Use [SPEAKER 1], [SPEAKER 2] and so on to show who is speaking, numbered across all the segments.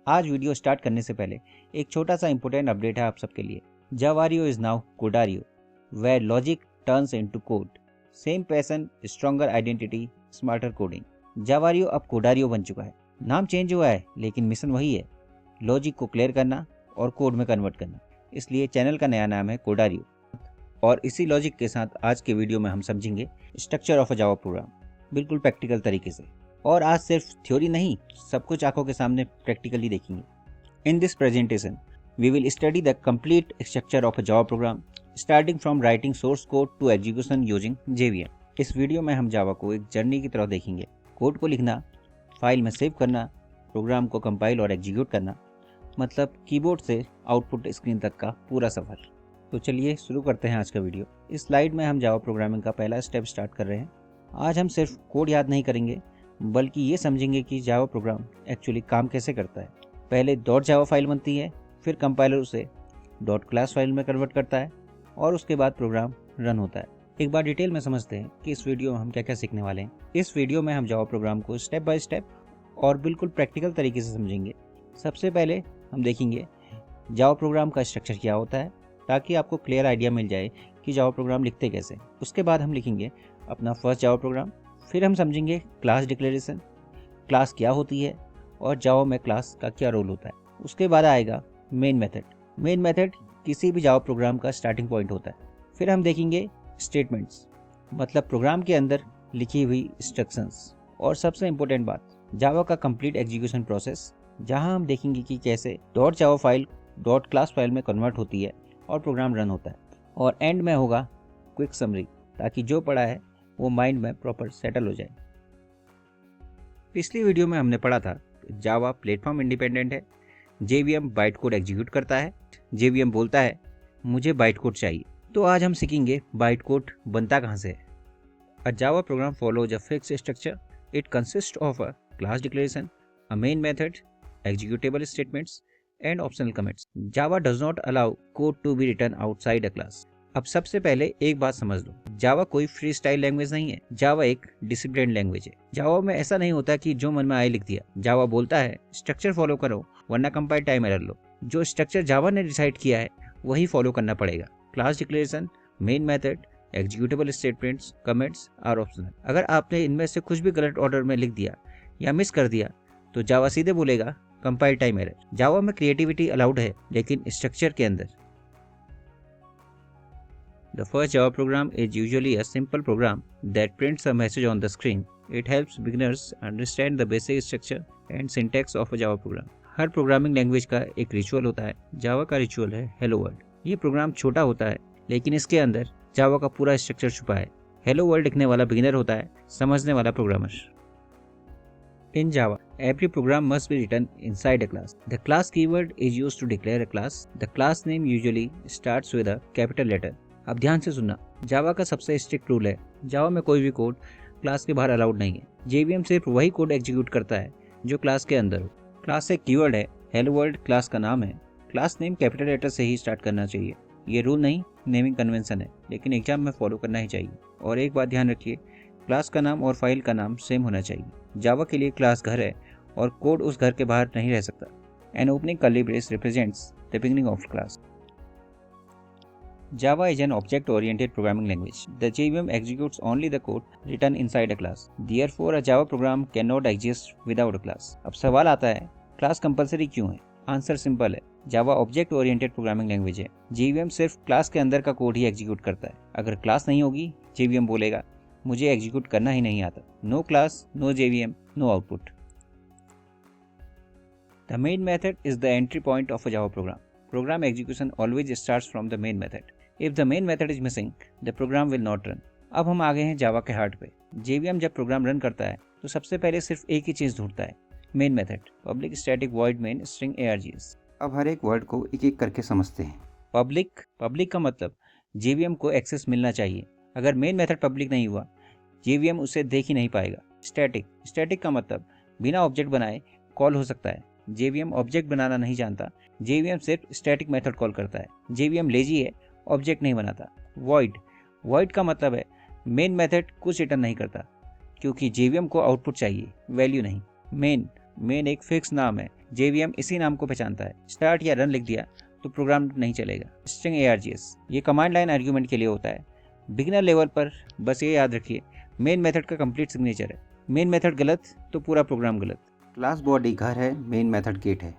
[SPEAKER 1] आज video start करने से पहले एक छोटा सा इंपॉर्टेंट अपडेट है आप सबके लिए। Javario is now Codario, where logic turns into code. Same passion, stronger identity, smarter coding. Javario अब कोडारियो बन चुका है। नाम चेंज हुआ है लेकिन मिशन वही है, लॉजिक को क्लियर करना और कोड में कन्वर्ट करना। इसलिए चैनल का नया नाम है कोडारियो। और इसी लॉजिक के साथ आज के वीडियो में हम समझेंगे structure of a Java programme, बिल्कुल प्रैक्टिकल तरीके से। और आज सिर्फ थ्योरी नहीं, सब कुछ आंखों के सामने प्रैक्टिकली देखेंगे। In this presentation we will study the complete structure of a Java program, starting from writing source code to execution using JVM। इस वीडियो में हम जावा को एक जर्नी की तरह देखेंगे। कोड को लिखना, फाइल में सेव करना, प्रोग्राम को कंपाइल और एग्जीक्यूट करना, मतलब कीबोर्ड से आउटपुट स्क्रीन तक का पूरा सफर। तो चलिए शुरू करते हैं आज का वीडियो। इस स्लाइड में हम जावा प्रोग्रामिंग का पहला स्टेप स्टार्ट कर रहे हैं। आज हम सिर्फ कोड याद नहीं करेंगे, बल्कि ये समझेंगे कि जावा प्रोग्राम एक्चुअली काम कैसे करता है। पहले .java फाइल बनती है, फिर कंपाइलर उसे .class फाइल में कन्वर्ट करता है और उसके बाद प्रोग्राम रन होता है। एक बार डिटेल में समझते हैं कि इस वीडियो में हम क्या क्या सीखने वाले हैं। इस वीडियो में हम जावा प्रोग्राम को स्टेप बाय स्टेप और बिल्कुल प्रैक्टिकल तरीके से समझेंगे। सबसे पहले हम देखेंगे जावा प्रोग्राम का स्ट्रक्चर क्या होता है, ताकि आपको क्लियर आइडिया मिल जाए कि जावा प्रोग्राम लिखते कैसे। उसके बाद हम लिखेंगे अपना फर्स्ट जावा प्रोग्राम। फिर हम समझेंगे क्लास डिक्लेरेशन, क्लास क्या होती है और जावा में क्लास का क्या रोल होता है। उसके बाद आएगा मेन मेथड। मेन मेथड किसी भी जावा प्रोग्राम का स्टार्टिंग पॉइंट होता है। फिर हम देखेंगे स्टेटमेंट्स, मतलब प्रोग्राम के अंदर लिखी हुई इंस्ट्रक्शंस। और सबसे इम्पोर्टेंट बात, जावा का कंप्लीट एग्जीक्यूशन प्रोसेस, जहां हम देखेंगे कि कैसे .java फाइल .class फाइल में कन्वर्ट होती है और प्रोग्राम रन होता है। और एंड में होगा क्विक समरी, ताकि जो पढ़ा है वो माइंड में प्रॉपर सेटल हो जाए। पिछली वीडियो में हमने पढ़ा था जावा प्लेटफॉर्म इंडिपेंडेंट है। JVM बाइट कोड एग्जीक्यूट करता है। JVM बोलता है मुझे बाइट कोड चाहिए। तो आज हम सीखेंगे बाइट कोड बनता कहाँ से है। A Java program follows a fixed structure. It consist of a class declaration, a main method, executable statements and optional commits. Java does not allow code to be written outside a class. अब सबसे पहले एक बात समझ लो, जावा कोई free style language नहीं है। जावा एक डिसिप्लिन लैंग्वेज है। जावा में ऐसा नहीं होता कि जो मन में आए लिख दिया। जावा बोलता है स्ट्रक्चर फॉलो करो वरना कंपाइल टाइम एरर लो। जो स्ट्रक्चर जावा ने डिसाइड किया है वही फॉलो करना पड़ेगा। Class declaration, main method, executable statements, comments are optional. अगर आपने इनमें से कुछ भी गलत ऑर्डर में लिख दिया या मिस कर दिया तो जावा सीधे बोलेगा कंपाइल टाइम एरर। जावा में क्रिएटिविटी अलाउड है, लेकिन स्ट्रक्चर के अंदर। The first Java program is usually a simple program that prints a message on the screen. It helps beginners understand the basic structure and syntax of a Java program. Her programming language का एक ritual होता है। जावा का ritual है hello world. ये programme छोटा होता है, लेकिन इसके अंदर जावा का पूरा स्ट्रक्चर छुपा है। हेलो वर्ल्ड लिखने वाला बिगिनर होता है, समझने वाला programmer. In Java, every program must be written inside a class. The class keyword is used to declare a class. The class name usually starts with a capital letter. अब ध्यान से सुनना, जावा का सबसे स्ट्रिक्ट रूल है, जावा में कोई भी कोड क्लास के बाहर अलाउड नहीं है। JVM सिर्फ वही कोड एग्जीक्यूट करता है जो क्लास के अंदर हो। क्लास एक कीवर्ड है, हेलो वर्ल्ड क्लास का नाम है। क्लास नेम कैपिटल लेटर से ही स्टार्ट करना चाहिए। ये रूल नहीं, नेमिंग कन्वेंशन है, लेकिन एग्जाम में फॉलो करना ही चाहिए। और एक बात ध्यान रखिए, क्लास का नाम और फाइल का नाम सेम होना चाहिए। जावा के लिए क्लास घर है और कोड उस घर के बाहर नहीं रह सकता। An opening curly brace represents the beginning of class. Java is an object-oriented programming language. The JVM executes only the code written inside a class. Therefore, a Java program cannot exist without a class. अब सवाल आता है, class compulsory क्यों है? Answer simple है, जावा object oriented programming language है। JVM सिर्फ class के अंदर का कोड ही एग्जीक्यूट करता है। अगर क्लास नहीं होगी, JVM बोलेगा मुझे एग्जीक्यूट करना ही नहीं आता। No class, no JVM, no output. The main method is the entry point of a Java program. Program execution always starts from the main method. If the main method is missing, the program will not run. अब हम आ गए हैं जावा के heart पे। JVM जब program run करता है तो सबसे पहले सिर्फ एक ही चीज ढूंढता है, main method. Public static void main string args। अब हर एक वर्ड को एक एक करके समझते हैं। पब्लिक का मतलब JVM को एक्सेस मिलना चाहिए। अगर मेन मेथड पब्लिक नहीं हुआ, JVM उसे देख ही नहीं पाएगा। स्टैटिक का मतलब बिना ऑब्जेक्ट बनाए कॉल हो सकता है। JVM ऑब्जेक्ट बनाना नहीं जानता, JVM सिर्फ स्टैटिक मेथड कॉल करता है। JVM लेजी है, ऑब्जेक्ट नहीं बनाता। वॉइड का मतलब है मेन मेथड कुछ रिटर्न नहीं करता, क्योंकि JVM को आउटपुट चाहिए, वैल्यू नहीं। मेन एक फिक्स नाम है, JVM इसी नाम को पहचानता है। स्टार्ट या रन लिख दिया तो प्रोग्राम नहीं चलेगा। स्ट्रिंग ARGS ये कमांड लाइन आर्ग्यूमेंट के लिए होता है। बिगिनर लेवल पर बस ये याद रखिए, मेन मेथड का कंप्लीट सिग्नेचर है। मेन मेथड गलत तो पूरा प्रोग्राम गलत। क्लास बॉडी घर है, मेन मेथड गेट है।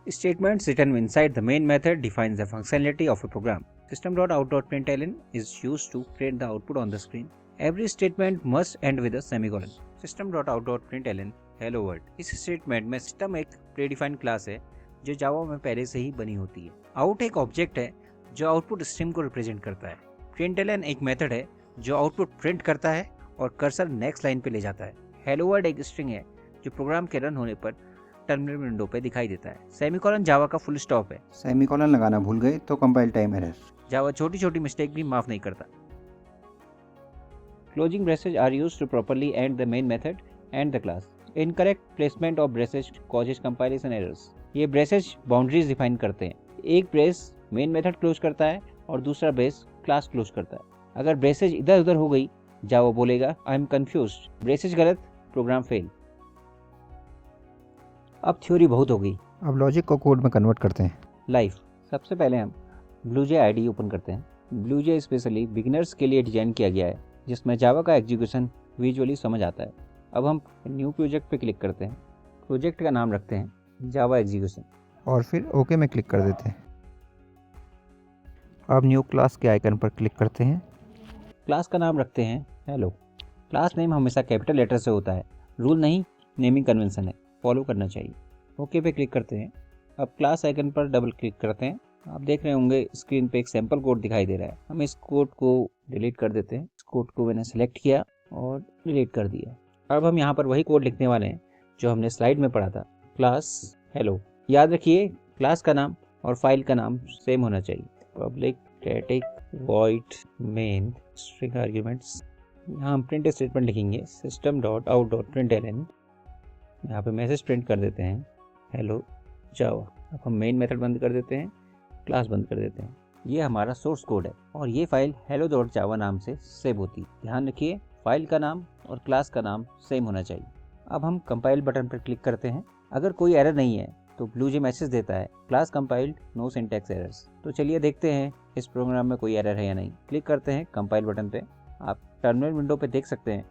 [SPEAKER 1] Statements written inside the main method defines the functionality of a program. System.out.println is used to print the output on the screen. Every statement must end with a semicolon. System.out.println hello world. इस statement में system एक predefined class है जो जावा में पहले से ही बनी होती है। आउट एक ऑब्जेक्ट है जो आउटपुट स्ट्रीम को रिप्रेजेंट करता है। println एक मेथड है जो आउटपुट प्रिंट करता है और कर्सर नेक्स्ट लाइन पे ले जाता है। हेलो वर्ड एक स्ट्रिंग है जो प्रोग्राम के रन होने पर टर्मिनल विंडो पे दिखाई देता है। सेमीकोलन जावा का फुल स्टॉप है।
[SPEAKER 2] सेमीकोलन लगाना भूल गए तो कंपाइल टाइम एरर।
[SPEAKER 1] जावा छोटी छोटी मिस्टेक भी माफ नहीं करता। Closing braces are used to properly end the main method and the class. Incorrect placement of braces causes compilation errors. ये ब्रेसेज बाउंड्रीज डिफाइन करते हैं। एक ब्रेस मेन मेथड क्लोज करता है और दूसरा ब्रेस क्लास क्लोज करता है। अगर ब्रेसेज इधर उधर हो गई जावा बोलेगा आई एम कंफ्यूज्ड। ब्रेसेज गलत, प्रोग्राम फेल। अब थ्योरी बहुत हो गई,
[SPEAKER 2] अब लॉजिक को कोड में कन्वर्ट करते हैं।
[SPEAKER 1] लाइफ। सबसे पहले हम ब्लूजे आईडी ओपन करते हैं। ब्लूजे स्पेशली बिगिनर्स के लिए डिजाइन किया गया है जिसमें जावा का एग्जीक्यूशन विजुअली समझ आता है। अब हम न्यू प्रोजेक्ट पे क्लिक करते हैं। प्रोजेक्ट का नाम रखते हैं जावा एग्जीक्यूशन
[SPEAKER 2] और फिर ओके में क्लिक कर देते हैं। अब न्यू क्लास के आइकन पर क्लिक करते हैं।
[SPEAKER 1] क्लास का नाम रखते हैं हेलो। क्लास नेम हमेशा कैपिटल लेटर से होता है, रूल नहीं, नेमिंग कन्वेंशन है, फॉलो करना चाहिए। ओके पे क्लिक करते हैं। अब क्लास आइकन पर डबल क्लिक करते हैं। आप देख रहे होंगे स्क्रीन पे एक सैंपल कोड दिखाई दे रहा है। हम इस कोड को डिलीट कर देते हैं। इस कोड को मैंने सेलेक्ट किया और डिलीट कर दिया। अब हम यहाँ पर वही कोड लिखने वाले हैं जो हमने स्लाइड में पढ़ा था, क्लास हेलो। याद रखिए क्लास का नाम और फाइल का नाम सेम होना चाहिए। Public static void main string arguments. यहाँ हम प्रिंट स्टेटमेंट लिखेंगे system.out.println। यहाँ पे मैसेज प्रिंट कर देते हैं हेलो जावा। अब हम मेन मेथड बंद कर देते हैं, क्लास बंद कर देते हैं। ये हमारा सोर्स कोड है और ये फाइल hello.java नाम से सेव होती है। ध्यान रखिए फाइल का नाम और क्लास का नाम सेम होना चाहिए। अब हम कंपाइल बटन पर क्लिक करते हैं। अगर कोई एरर नहीं है तो ब्लूजे मैसेज देता है class compiled, no syntax errors. तो चलिए देखते हैं इस प्रोग्राम में कोई एरर है या नहीं। क्लिक करते हैं कंपाइल बटन पे। आप टर्मिनल विंडो पे देख सकते हैं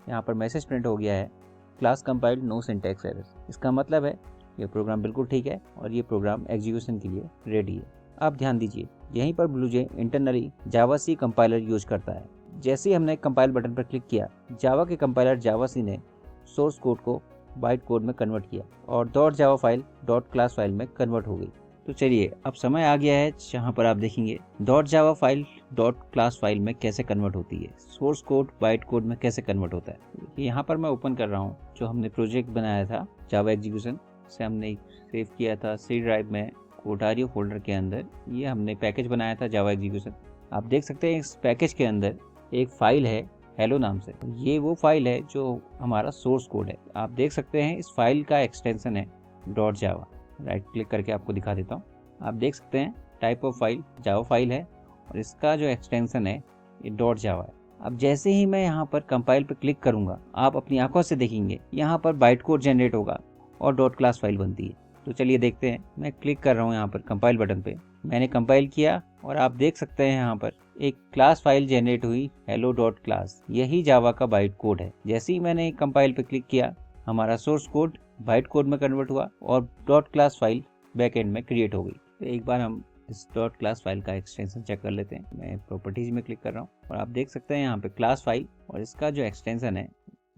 [SPEAKER 1] यहाँ पर मैसेज प्रिंट हो गया है class compiled, no syntax errors. इसका मतलब है ये प्रोग्राम बिल्कुल ठीक है और ये प्रोग्राम एग्जीक्यूशन के लिए रेडी है। आप ध्यान दीजिए यहीं पर ब्लूजे इंटरनली जावा सी कंपाइलर यूज करता है। जैसे ही हमने कंपाइल बटन पर क्लिक किया, जावा के कंपाइलर जावा सी ने सोर्स कोड को बाइट कोड में कन्वर्ट किया और .java फाइल .class फाइल में कन्वर्ट हो गई। तो चलिए अब समय आ गया है जहाँ पर आप देखेंगे .java फाइल .class फाइल में कैसे कन्वर्ट होती है, सोर्स कोड बाइट कोड में कैसे कन्वर्ट होता है। यहाँ पर मैं ओपन कर रहा हूँ जो हमने प्रोजेक्ट बनाया था जावा एग्जीक्यूशन से, हमने सेव किया था सी ड्राइव में कोडारियो फोल्डर के अंदर। ये हमने पैकेज बनाया था जावा एग्जीक्यूशन। आप देख सकते हैं इस पैकेज के अंदर एक फाइल है हेलो नाम से। ये वो फाइल है जो हमारा सोर्स कोड है। आप देख सकते हैं इस फाइल का एक्सटेंशन है .java। राइट क्लिक करके आपको दिखा देता हूँ। आप देख सकते हैं type of file Java file है और इसका जो एक्सटेंशन है ये .java है। अब जैसे ही मैं यहाँ पर कंपाइल पर क्लिक करूँगा, आप अपनी आंखों से देखेंगे यहाँ पर बाइट कोड जनरेट होगा और .class फाइल बनती है। तो चलिए देखते हैं। मैं क्लिक कर रहा हूँ यहाँ पर कंपाइल बटन पे। मैंने कंपाइल किया और आप देख सकते हैं यहाँ पर एक क्लास फाइल जनरेट हुई hello.class। यही जावा का बाइट कोड है। जैसे ही मैंने कंपाइल पे क्लिक किया, हमारा सोर्स कोड बाइट कोड में कन्वर्ट हुआ और .class फाइल बैक एंड में क्रिएट हो गई। तो एक बार हम इस .class फाइल का एक्सटेंशन चेक कर लेते हैं। मैं प्रॉपर्टीज में क्लिक कर रहा हूँ और आप देख सकते हैं यहाँ पे क्लास फाइल और इसका जो एक्सटेंशन है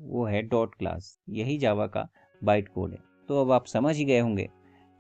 [SPEAKER 1] वो है .class। यही जावा का बाइट कोड है। तो अब आप समझ ही गए होंगे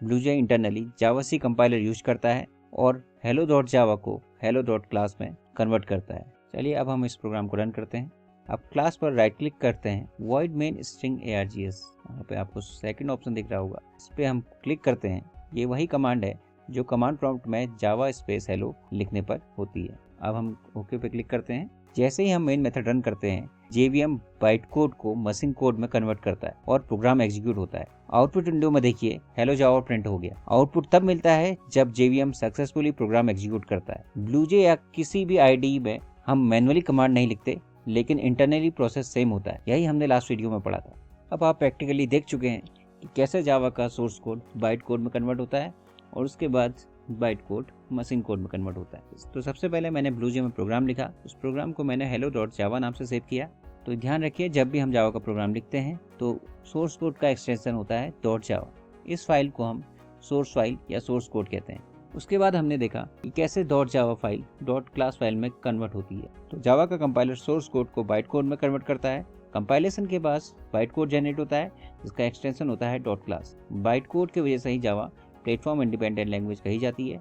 [SPEAKER 1] ब्लूजे इंटरनली जावा सी कंपाइलर यूज करता है और hello.java को hello.class में कन्वर्ट करता है। चलिए अब हम इस प्रोग्राम को रन करते हैं। अब क्लास पर राइट क्लिक करते हैं, void main string args। यहाँ पे आपको सेकंड ऑप्शन दिख रहा होगा, इस पे हम क्लिक करते हैं। ये वही कमांड है जो कमांड प्रॉम्प्ट में जावा स्पेस हेलो लिखने पर होती है। अब हम ओके पे क्लिक करते हैं। जैसे ही हम मेन मेथड रन करते हैं, JVM बाइट कोड को मशीन कोड में कन्वर्ट करता है और प्रोग्राम एग्जीक्यूट होता है। आउटपुट विंडो में देखिए हेलो जावा प्रिंट हो गया। आउटपुट तब मिलता है जब JVM सक्सेसफुली प्रोग्राम एग्जीक्यूट करता है। ब्लूजे या किसी भी IDE में हम मैनुअली कमांड नहीं लिखते, लेकिन इंटरनली प्रोसेस सेम होता है। यही हमने लास्ट वीडियो में पढ़ा था। अब आप प्रैक्टिकली देख चुके हैं कि कैसे जावा का सोर्स कोड बाइट कोड में कन्वर्ट होता है और उसके बाद बाइट कोड मशीन कोड में कन्वर्ट होता है। तो सबसे पहले मैंने ब्लूजी में प्रोग्राम लिखा, उस प्रोग्राम को मैंने hello.java नाम से सेव किया। तो ध्यान रखिए, जब भी हम जावा का प्रोग्राम लिखते हैं तो सोर्स कोड का एक्सटेंशन होता है .java। इस फाइल को हम सोर्स फाइल या सोर्स कोड कहते हैं। उसके बाद हमने देखा कि कैसे .java फाइल .class फाइल में कन्वर्ट होती है। तो जावा का कंपाइलर सोर्स कोड को बाइट कोड में कन्वर्ट करता है। कंपाइलेशन के बाद बाइट कोड जनरेट होता है जिसका एक्सटेंशन होता है .class। बाइट कोड की वजह से ही जावा प्लेटफॉर्म इंडिपेंडेंट लैंग्वेज कही जाती है।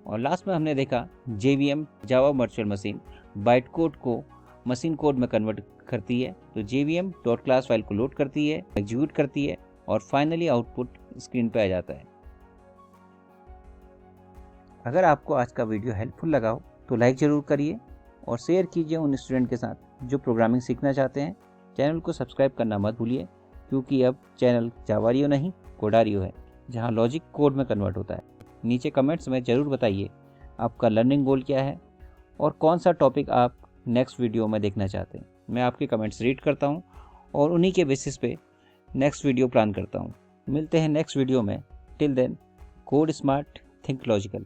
[SPEAKER 1] और लास्ट में हमने देखा JVM Java virtual machine byte code को मशीन कोड में कन्वर्ट करती है। तो JVM .class फाइल को लोड करती है, एग्जीक्यूट करती है और फाइनली आउटपुट स्क्रीन पे आ जाता है। अगर आपको आज का वीडियो हेल्पफुल लगा हो तो लाइक ज़रूर करिए और शेयर कीजिए उन स्टूडेंट के साथ जो प्रोग्रामिंग सीखना चाहते हैं। चैनल को सब्सक्राइब करना मत भूलिए, क्योंकि अब चैनल जावारियो नहीं कोडारियो है, जहां लॉजिक कोड में कन्वर्ट होता है। नीचे कमेंट्स में ज़रूर बताइए आपका लर्निंग गोल क्या है और कौन सा टॉपिक आप नेक्स्ट वीडियो में देखना चाहते हैं। मैं आपके कमेंट्स रीड करता हूँ और उन्हीं के बेसिस पे नेक्स्ट वीडियो प्लान करता हूँ। मिलते हैं नेक्स्ट वीडियो में। Till then, code smart, think logical.